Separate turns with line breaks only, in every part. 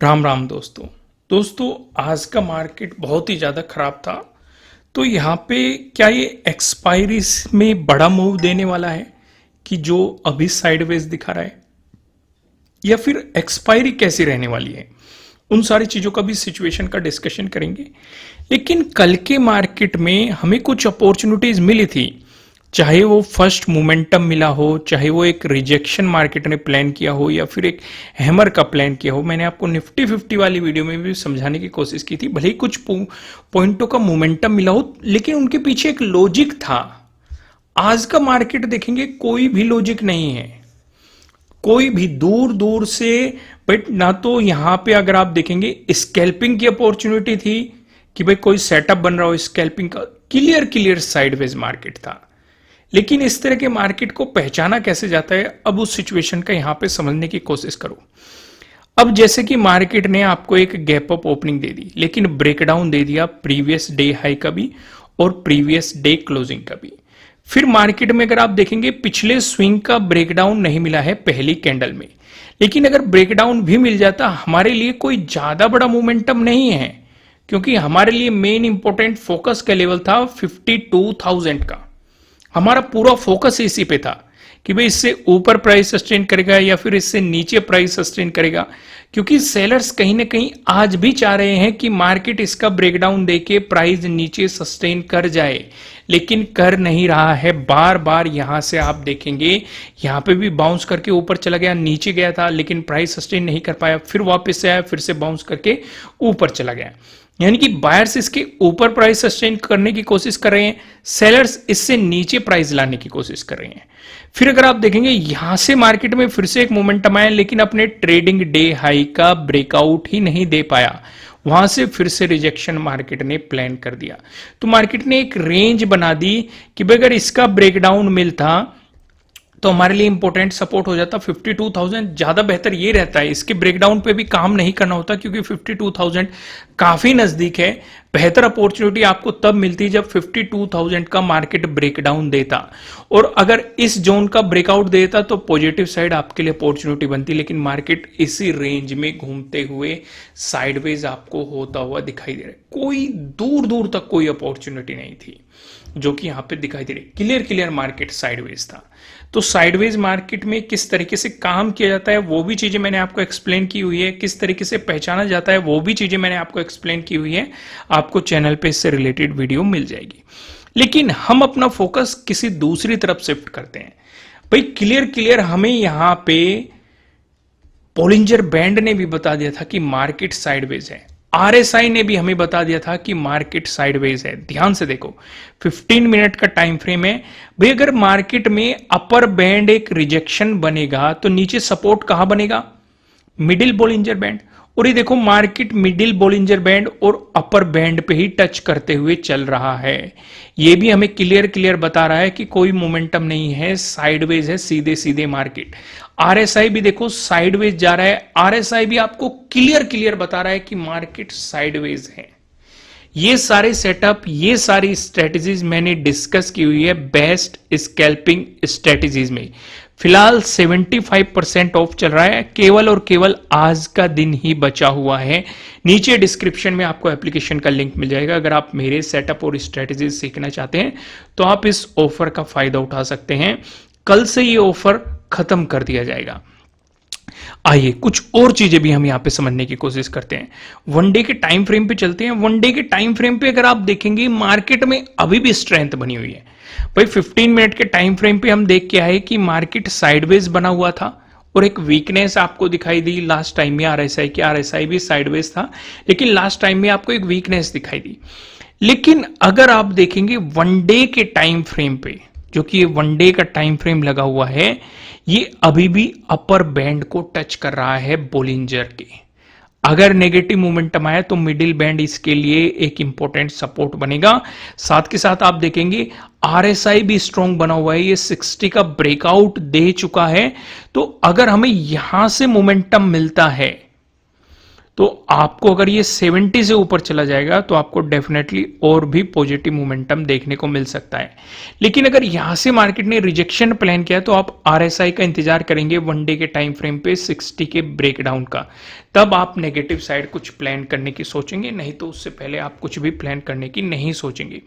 राम राम दोस्तों आज का मार्केट बहुत ही ज़्यादा खराब था। तो यहाँ पे क्या ये एक्सपायरी में बड़ा मूव देने वाला है कि जो अभी साइडवेज दिखा रहा है, या फिर एक्सपायरी कैसी रहने वाली है? उन सारी चीज़ों का भी सिचुएशन का डिस्कशन करेंगे। लेकिन कल के मार्केट में हमें कुछ अपॉर्चुनिटीज मिली थी, चाहे वो फर्स्ट मोमेंटम मिला हो, चाहे वो एक रिजेक्शन मार्केट ने प्लान किया हो, या फिर एक हैमर का प्लान किया हो। मैंने आपको निफ्टी 50 वाली वीडियो में भी समझाने की कोशिश की थी। भले ही कुछ पॉइंटों का मोमेंटम मिला हो, लेकिन उनके पीछे एक लॉजिक था। आज का मार्केट देखेंगे, कोई भी लॉजिक नहीं है, कोई भी दूर दूर से। बट ना तो यहां पे अगर आप देखेंगे स्कैल्पिंग की अपॉर्चुनिटी थी कि भाई कोई सेटअप बन रहा हो स्कैल्पिंग का, क्लियर साइडवेज मार्केट था। लेकिन इस तरह के मार्केट को पहचाना कैसे जाता है, अब उस सिचुएशन का यहां पे समझने की कोशिश करो। अब जैसे कि मार्केट ने आपको एक गैप अप ओपनिंग दे दी, लेकिन ब्रेकडाउन दे दिया प्रीवियस डे हाई का भी और प्रीवियस डे क्लोजिंग का भी। फिर मार्केट में अगर आप देखेंगे, पिछले स्विंग का ब्रेकडाउन नहीं मिला है पहली कैंडल में। लेकिन अगर ब्रेकडाउन भी मिल जाता, हमारे लिए कोई ज्यादा बड़ा मोमेंटम नहीं है, क्योंकि हमारे लिए मेन इंपॉर्टेंट फोकस का लेवल था 52,000 का। हमारा पूरा फोकस इसी पे था कि भाई इससे ऊपर प्राइस सस्टेन करेगा या फिर इससे नीचे प्राइस सस्टेन करेगा। क्योंकि सेलर्स कहीं ना कहीं आज भी चाह रहे हैं कि मार्केट इसका ब्रेकडाउन देके प्राइस नीचे सस्टेन कर जाए, लेकिन कर नहीं रहा है। बार बार यहां से आप देखेंगे, यहां पे भी बाउंस करके ऊपर चला गया, नीचे गया था, लेकिन प्राइस सस्टेन नहीं कर पाया, फिर वापस से आया, फिर से बाउंस करके ऊपर चला गया। यानी कि बायर्स इसके ऊपर प्राइस सस्टेन करने की कोशिश कर रहे हैं, सेलर्स इससे नीचे प्राइस लाने की कोशिश कर रहे हैं। फिर अगर आप देखेंगे, यहां से मार्केट में फिर से एक मोमेंटम आया, लेकिन अपने ट्रेडिंग डे हाई का ब्रेकआउट ही नहीं दे पाया। वहां से फिर से रिजेक्शन मार्केट ने प्लान कर दिया। तो मार्केट ने एक रेंज बना दी कि अगर इसका ब्रेकडाउन मिलता तो हमारे लिए इंपॉर्टेंट सपोर्ट हो जाता 52,000। ज्यादा बेहतर ये रहता है, इसके ब्रेकडाउन पे भी काम नहीं करना होता, क्योंकि 52,000 काफी नजदीक है। बेहतर अपॉर्चुनिटी आपको तब मिलती जब 52,000 का मार्केट ब्रेकडाउन देता, और अगर इस जोन का ब्रेकआउट देता तो पॉजिटिव साइड आपके लिए अपॉर्चुनिटी बनती। लेकिन मार्केट इसी रेंज में घूमते हुए साइडवेज आपको होता हुआ दिखाई दे रहा है। कोई दूर दूर तक कोई अपॉर्चुनिटी नहीं थी जो कि यहां पे दिखाई दे रही। क्लियर मार्केट साइडवेज था। तो साइडवेज मार्केट में किस तरीके से काम किया जाता है वो भी चीजें मैंने आपको एक्सप्लेन की हुई है, किस तरीके से पहचाना जाता है वो भी चीजें मैंने आपको एक्सप्लेन की हुई है। आपको चैनल पे इससे रिलेटेड वीडियो मिल जाएगी। लेकिन हम अपना फोकस किसी दूसरी तरफ शिफ्ट करते हैं। भाई क्लियर हमें यहां पे बोलिंजर बैंड ने भी बता दिया था कि मार्केट साइडवेज है, आरएसआई ने भी हमें बता दिया था कि मार्केट साइडवेज है। ध्यान से देखो, 15 मिनट का टाइम फ्रेम है। भाई अगर मार्केट में अपर बैंड एक रिजेक्शन बनेगा तो नीचे सपोर्ट कहां बनेगा? Middle Bollinger band. और ये देखो, मार्केट मिडिल बोलिंजर बैंड और अपर बैंड पे ही टच करते हुए चल रहा है। ये भी हमें क्लियर बता रहा है कि कोई मोमेंटम नहीं है, साइडवेज है सीधे सीधे मार्केट। आरएसआई भी देखो साइडवेज जा रहा है, आरएसआई भी आपको क्लियर बता रहा है कि मार्केट साइडवेज है। ये सारे सेटअप, ये सारी स्ट्रेटजीज मैंने डिस्कस की हुई है बेस्ट स्कैल्पिंग स्ट्रेटजीज में। फिलहाल 75% ऑफ चल रहा है, केवल और केवल आज का दिन ही बचा हुआ है। नीचे डिस्क्रिप्शन में आपको एप्लीकेशन का लिंक मिल जाएगा। अगर आप मेरे सेटअप और स्ट्रेटजीज सीखना चाहते हैं तो आप इस ऑफर का फायदा उठा सकते हैं। कल से ये ऑफर खत्म कर दिया जाएगा। आइए कुछ और चीजें भी हम यहां पे समझने की कोशिश करते हैं। वन डे के टाइम फ्रेम पे चलते हैं। वन डे के टाइम फ्रेम पे अगर आप देखेंगे, मार्केट में अभी भी स्ट्रेंथ बनी हुई है। भाई 15 मिनट के टाइम फ्रेम पे हम देख के आए कि मार्केट साइडवेज बना हुआ था और एक वीकनेस आपको दिखाई दी लास्ट टाइम में आरएसआई की। आरएसआई भी साइडवेज था, लेकिन लास्ट टाइम में आपको एक वीकनेस दिखाई दी। लेकिन अगर आप देखेंगे वन डे के टाइम फ्रेम पे, जो कि ये वन डे का टाइम फ्रेम लगा हुआ है, ये अभी भी अपर बैंड को टच कर रहा है बोलिंजर के। अगर नेगेटिव मोमेंटम आया तो मिडिल बैंड इसके लिए एक इंपॉर्टेंट सपोर्ट बनेगा। साथ के साथ आप देखेंगे आरएसआई भी स्ट्रॉन्ग बना हुआ है, ये 60 का ब्रेकआउट दे चुका है। तो अगर हमें यहां से मोमेंटम मिलता है तो आपको अगर ये 70 से ऊपर चला जाएगा तो आपको डेफिनेटली और भी पॉजिटिव मोमेंटम देखने को मिल सकता है। लेकिन अगर यहां से मार्केट ने रिजेक्शन प्लान किया तो आप आरएसआई का इंतजार करेंगे वन डे के टाइम फ्रेम पे 60 के ब्रेकडाउन का, तब आप नेगेटिव साइड कुछ प्लान करने की सोचेंगे, नहीं तो उससे पहले आप कुछ भी प्लान करने की नहीं सोचेंगे।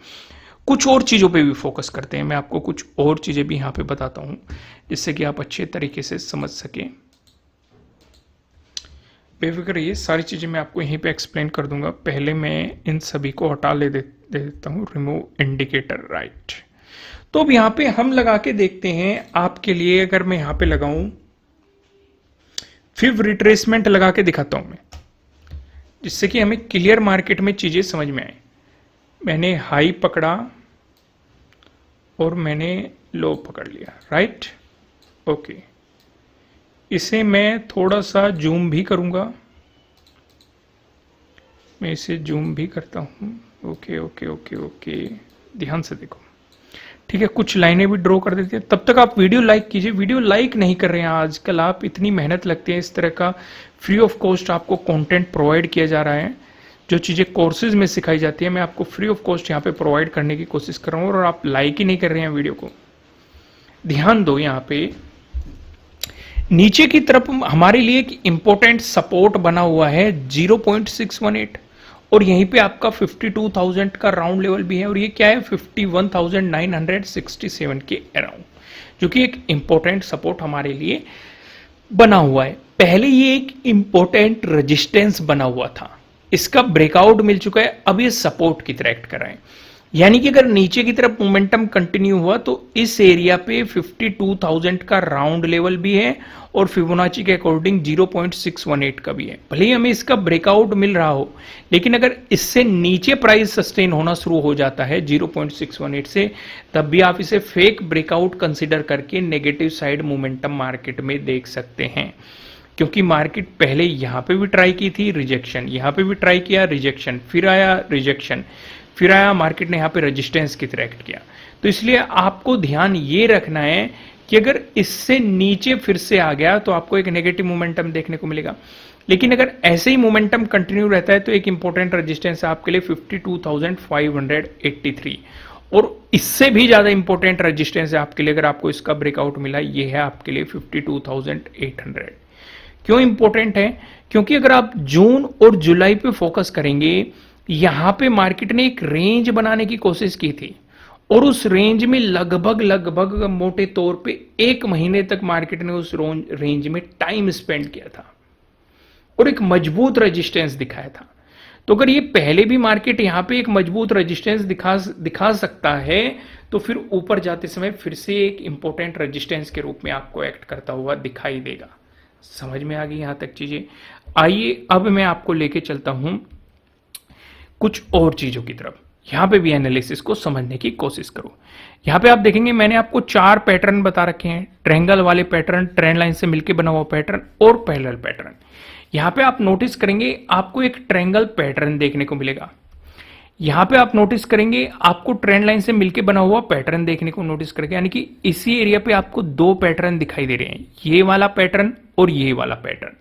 कुछ और चीज़ों पे भी फोकस करते हैं, मैं आपको कुछ और चीज़ें भी यहाँ पे बताता हूँ जिससे कि आप अच्छे तरीके से समझ सकें। बेफिक्र रहिए, सारी चीज़ें मैं आपको यहीं पे एक्सप्लेन कर दूंगा। पहले मैं इन सभी को हटा देता हूँ, रिमूव इंडिकेटर, राइट। तो अब यहाँ पे हम लगा के देखते हैं आपके लिए। अगर मैं यहाँ पे लगाऊं, फिर रिट्रेसमेंट लगा के दिखाता हूँ मैं, जिससे कि हमें क्लियर मार्केट में चीज़ें समझ में आए। मैंने हाई पकड़ा और मैंने लो पकड़ लिया, राइट, ओके। इसे मैं थोड़ा सा जूम भी करूंगा, मैं इसे जूम भी करता हूं, ओके ओके ओके ओके, ध्यान से देखो, ठीक है। कुछ लाइनें भी ड्रॉ कर देते हैं। तब तक आप वीडियो लाइक कीजिए, वीडियो लाइक नहीं कर रहे हैं आजकल आप, इतनी मेहनत लगती है। इस तरह का फ्री ऑफ कॉस्ट आपको कंटेंट प्रोवाइड किया जा रहा है, जो चीज़ें कोर्सेज में सिखाई जाती है मैं आपको फ्री ऑफ कॉस्ट यहाँ पे प्रोवाइड करने की कोशिश कर रहा हूँ, और आप लाइक ही नहीं कर रहे हैं वीडियो को। ध्यान दो, यहाँ पे नीचे की तरफ हमारे लिए एक इंपॉर्टेंट सपोर्ट बना हुआ है 0.618, और यहीं पे आपका 52,000 का राउंड लेवल भी है, और ये क्या है 51,967 के अराउंड, जो कि एक इंपॉर्टेंट सपोर्ट हमारे लिए बना हुआ है। पहले ये एक इंपॉर्टेंट रेजिस्टेंस बना हुआ था, इसका ब्रेकआउट मिल चुका है, अब ये सपोर्ट की तरह एक्ट कर रहा है। यानी कि अगर नीचे की तरफ मोमेंटम कंटिन्यू हुआ तो इस एरिया पे 52,000 का राउंड लेवल भी है, और फिबोनाची के अकॉर्डिंग 0.618 का भी है। भले ही हमें इसका ब्रेकआउट मिल रहा हो, लेकिन अगर इससे नीचे प्राइस सस्टेन होना शुरू हो जाता है 0.618 से, तब भी आप इसे फेक ब्रेकआउट कंसिडर करके नेगेटिव साइड मोमेंटम मार्केट में देख सकते हैं। क्योंकि मार्केट पहले यहां पे भी ट्राई की थी, रिजेक्शन, यहां पे भी ट्राई किया, रिजेक्शन, फिर आया रिजेक्शन, फिर आया, मार्केट ने यहां पे रेजिस्टेंस की तरह एक्ट किया। तो इसलिए आपको ध्यान ये रखना है कि अगर इससे नीचे फिर से आ गया तो आपको एक नेगेटिव मोमेंटम देखने को मिलेगा। लेकिन अगर ऐसे ही मोमेंटम कंटिन्यू रहता है तो एक इंपॉर्टेंट रेजिस्टेंस आपके लिए 52,583, और इससे भी ज्यादा इंपॉर्टेंट रेजिस्टेंस है आपके लिए, अगर आपको इसका ब्रेकआउट मिला, ये है आपके लिए 52,800। क्यों इंपॉर्टेंट है? क्योंकि अगर आप जून और जुलाई पे फोकस करेंगे, यहां पे मार्केट ने एक रेंज बनाने की कोशिश की थी, और उस रेंज में लगभग मोटे तौर पे 1 महीने तक मार्केट ने उस रेंज में टाइम स्पेंड किया था और एक मजबूत रेजिस्टेंस दिखाया था। तो अगर ये पहले भी मार्केट यहां पे एक मजबूत रेजिस्टेंस दिखा सकता है, तो फिर ऊपर जाते समय फिर से एक इंपॉर्टेंट रेजिस्टेंस के रूप में आपको एक्ट करता हुआ दिखाई देगा। समझ में आ गई यहां तक चीजें? आइए अब मैं आपको लेके चलता हूं कुछ और चीजों की तरफ। यहां पे भी एनालिसिस को समझने की कोशिश करो। यहां पे आप देखेंगे मैंने आपको 4 पैटर्न बता रखे हैं, ट्रायंगल वाले पैटर्न, ट्रेंड लाइन से मिलकर बना हुआ पैटर्न और पैरेलल पैटर्न। यहां पे आप नोटिस करेंगे आपको एक ट्रायंगल पैटर्न देखने को मिलेगा। यहां पे आप नोटिस करेंगे आपको ट्रेंड लाइन से मिलकर बना हुआ पैटर्न देखने को नोटिस करेंगे, यानी कि इसी एरिया पे आपको 2 पैटर्न दिखाई दे रहे हैं, ये वाला पैटर्न और ये वाला पैटर्न।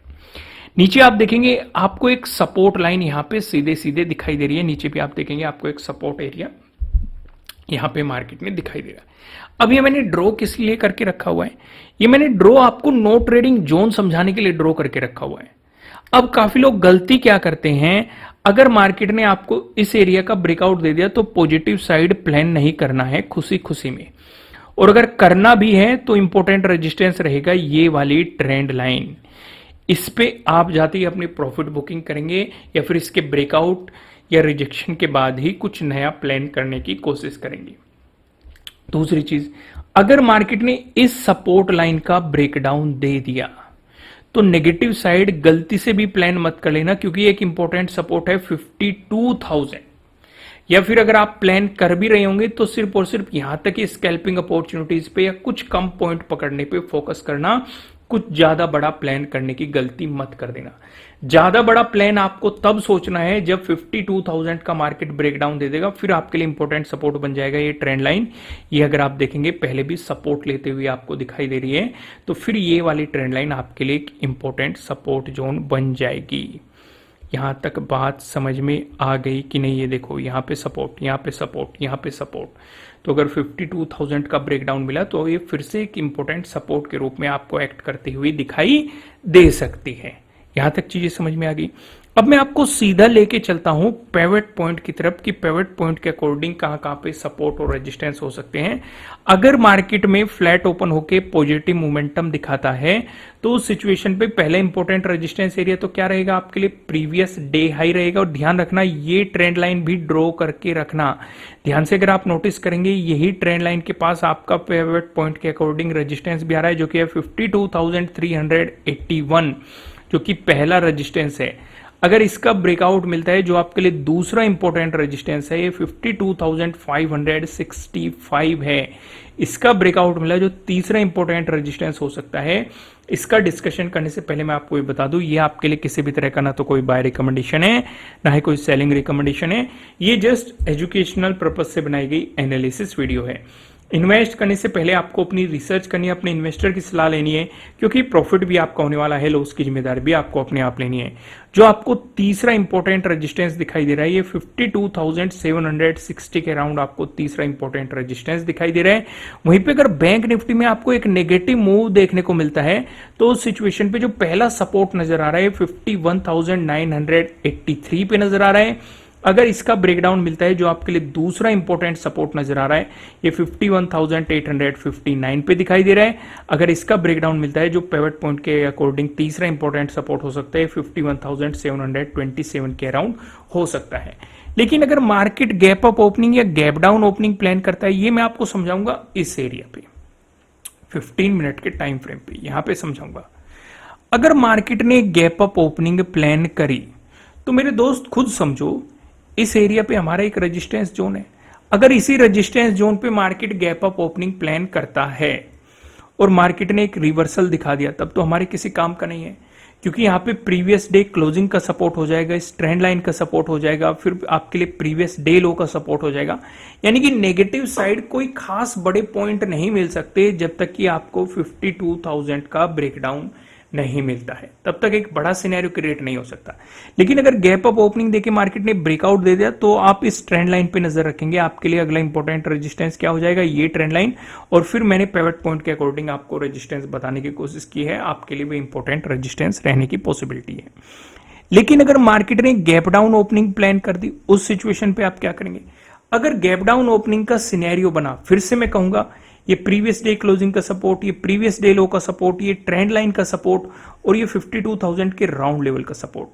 नीचे आप देखेंगे आपको एक सपोर्ट लाइन यहां पे सीधे सीधे दिखाई दे रही है, नीचे भी आप देखेंगे आपको एक सपोर्ट एरिया यहां पे मार्केट में दिखाई दे रहा है। अब ये मैंने ड्रॉ किस लिए करके रखा हुआ है? ये मैंने ड्रॉ आपको नो ट्रेडिंग जोन समझाने के लिए ड्रॉ करके रखा हुआ है। अब काफी लोग गलती क्या करते हैं, अगर मार्केट ने आपको इस एरिया का ब्रेकआउट दे दिया तो पॉजिटिव साइड प्लान नहीं करना है खुशी खुशी में, और अगर करना भी है तो इंपॉर्टेंट रेजिस्टेंस रहेगा ये वाली ट्रेंड लाइन। इस पे आप जाते ही अपनी प्रॉफिट बुकिंग करेंगे, या फिर इसके ब्रेकआउट या रिजेक्शन के बाद ही कुछ नया प्लान करने की कोशिश करेंगे। दूसरी चीज, अगर मार्केट ने इस सपोर्ट लाइन का ब्रेकडाउन दे दिया तो नेगेटिव साइड गलती से भी प्लान मत कर लेना, क्योंकि एक इंपॉर्टेंट सपोर्ट है 52,000, या फिर अगर आप प्लान कर भी रहे होंगे तो सिर्फ और सिर्फ यहां तक ही स्कैल्पिंग अपॉर्चुनिटीज पे या कुछ कम पॉइंट पकड़ने पे फोकस करना, कुछ ज्यादा बड़ा प्लान करने की गलती मत कर देना। ज्यादा बड़ा प्लान आपको तब सोचना है जब 52,000 का मार्केट ब्रेकडाउन दे देगा, फिर आपके लिए इंपॉर्टेंट सपोर्ट बन जाएगा ये ट्रेंड लाइन। ये अगर आप देखेंगे पहले भी सपोर्ट लेते हुए आपको दिखाई दे रही है, तो फिर ये वाली ट्रेंड लाइन आपके लिए एक इंपॉर्टेंट सपोर्ट जोन बन जाएगी। यहां तक बात समझ में आ गई कि नहीं? ये देखो यहाँ पे सपोर्ट, यहाँ पे सपोर्ट, यहाँ पे सपोर्ट। तो अगर 52,000 का ब्रेकडाउन मिला तो ये फिर से एक इंपॉर्टेंट सपोर्ट के रूप में आपको एक्ट करती हुई दिखाई दे सकती है। यहां तक चीजें समझ में आ गई। अब मैं आपको सीधा लेके चलता हूं पिवट पॉइंट की तरफ कि पिवट पॉइंट के अकॉर्डिंग कहां कहां पे सपोर्ट और रेजिस्टेंस हो सकते हैं। अगर मार्केट में फ्लैट ओपन होके पॉजिटिव मोमेंटम दिखाता है तो उस सिचुएशन पे पहले इंपॉर्टेंट रेजिस्टेंस एरिया तो क्या रहेगा आपके लिए? प्रीवियस डे हाई रहेगा। और ध्यान रखना ये ट्रेंड लाइन भी ड्रॉ करके रखना ध्यान से। अगर आप नोटिस करेंगे यही ट्रेंड लाइन के पास आपका पिवट पॉइंट के अकॉर्डिंग रेजिस्टेंस भी आ रहा है जो कि है 52,381 जो कि पहला रेजिस्टेंस है। अगर इसका ब्रेकआउट मिलता है जो आपके लिए दूसरा इंपॉर्टेंट रेजिस्टेंस है ये 52,565 है। इसका ब्रेकआउट मिला जो तीसरा इंपॉर्टेंट रेजिस्टेंस हो सकता है। इसका डिस्कशन करने से पहले मैं आपको ये बता दूं ये आपके लिए किसी भी तरह का ना तो कोई बाय रिकमेंडेशन है ना ही कोई सेलिंग रिकमेंडेशन है। ये जस्ट एजुकेशनल पर्पज से बनाई गई एनालिसिस वीडियो है। इन्वेस्ट करने से पहले आपको अपनी रिसर्च करनी है, अपने इन्वेस्टर की सलाह लेनी है क्योंकि प्रॉफिट भी आपका होने वाला है, लॉस की जिम्मेदारी भी आपको अपने आप लेनी है। जो आपको तीसरा इंपॉर्टेंट रेजिस्टेंस दिखाई दे रहा है ये 52,760 के अराउंड आपको तीसरा इंपॉर्टेंट रेजिस्टेंस दिखाई दे रहा है। वहीं पे अगर बैंक निफ्टी में आपको एक नेगेटिव मूव देखने को मिलता है तो उस सिचुएशन पे जो पहला सपोर्ट नजर आ रहा है 51,983 पे नजर आ रहा है। अगर इसका ब्रेकडाउन मिलता है जो आपके लिए दूसरा इंपॉर्टेंट सपोर्ट नजर आ रहा है ये 51,859 पे दिखाई दे रहा है। अगर इसका ब्रेकडाउन मिलता है जो पिवट पॉइंट के अकॉर्डिंग तीसरा इंपॉर्टेंट सपोर्ट हो सकता है 51,727 के अराउंड हो सकता है। लेकिन अगर मार्केट गैप अप ओपनिंग या गैप डाउन ओपनिंग प्लान करता है ये मैं आपको समझाऊंगा इस एरिया पे 15 मिनट के टाइम फ्रेम पे, यहां पे समझाऊंगा। अगर मार्केट ने गैप अप ओपनिंग प्लान करी तो मेरे दोस्त खुद समझो इस एरिया पे हमारा एक रेजिस्टेंस जोन है। अगर इसी रेजिस्टेंस जोन पे market gap up opening plan करता है और मार्केट ने एक रिवर्सल दिखा दिया तब तो हमारे किसी काम का नहीं है क्योंकि यहाँ पे प्रीवियस डे क्लोजिंग का सपोर्ट हो जाएगा, इस ट्रेंड लाइन का सपोर्ट हो जाएगा, फिर आपके लिए प्रीवियस डे लो का सपोर्ट हो जाएगा। यानी कि नेगेटिव साइड कोई खास बड़े पॉइंट नहीं मिल सकते जब तक कि आपको 52,000 का ब्रेकडाउन नहीं मिलता है, तब तक एक बड़ा सिनेरियो क्रिएट नहीं हो सकता। लेकिन अगर गैप अप ओपनिंग देके मार्केट ने ब्रेकआउट दे दिया तो आप इस ट्रेंड लाइन पे नजर रखेंगे। आपके लिए अगला इंपॉर्टेंट रेजिस्टेंस क्या हो जाएगा? ये ट्रेंड लाइन। और फिर मैंने पिवट पॉइंट के अकॉर्डिंग आपको रेजिस्टेंस बताने की कोशिश की है, आपके लिए भी इंपॉर्टेंट रेजिस्टेंस रहने की पॉसिबिलिटी है। लेकिन अगर मार्केट ने गैप डाउन ओपनिंग प्लान कर दी उस सिचुएशन पे आप क्या करेंगे? अगर गैप डाउन ओपनिंग का सिनेरियो बना, फिर से मैं कहूंगा ये प्रीवियस डे क्लोजिंग का सपोर्ट, ये प्रीवियस डे लो का सपोर्ट, ये ट्रेंड लाइन का सपोर्ट और ये 52,000 के राउंड लेवल का सपोर्ट।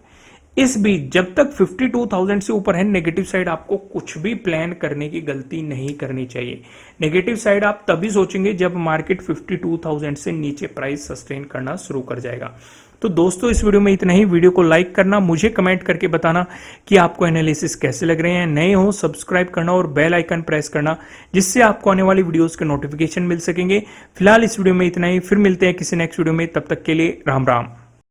इस बीच जब तक 52,000 से ऊपर है नेगेटिव साइड आपको कुछ भी प्लान करने की गलती नहीं करनी चाहिए। नेगेटिव साइड आप तभी सोचेंगे जब मार्केट 52,000 से नीचे प्राइस सस्टेन करना शुरू कर जाएगा। तो दोस्तों इस वीडियो में इतना ही। वीडियो को लाइक करना, मुझे कमेंट करके बताना कि आपको एनालिसिस कैसे लग रहे हैं। नए हो सब्सक्राइब करना और बेल आइकन प्रेस करना जिससे आपको आने वाली वीडियोस के नोटिफिकेशन मिल सकेंगे। फिलहाल इस वीडियो में इतना ही, फिर मिलते हैं किसी नेक्स्ट वीडियो में, तब तक के लिए राम राम।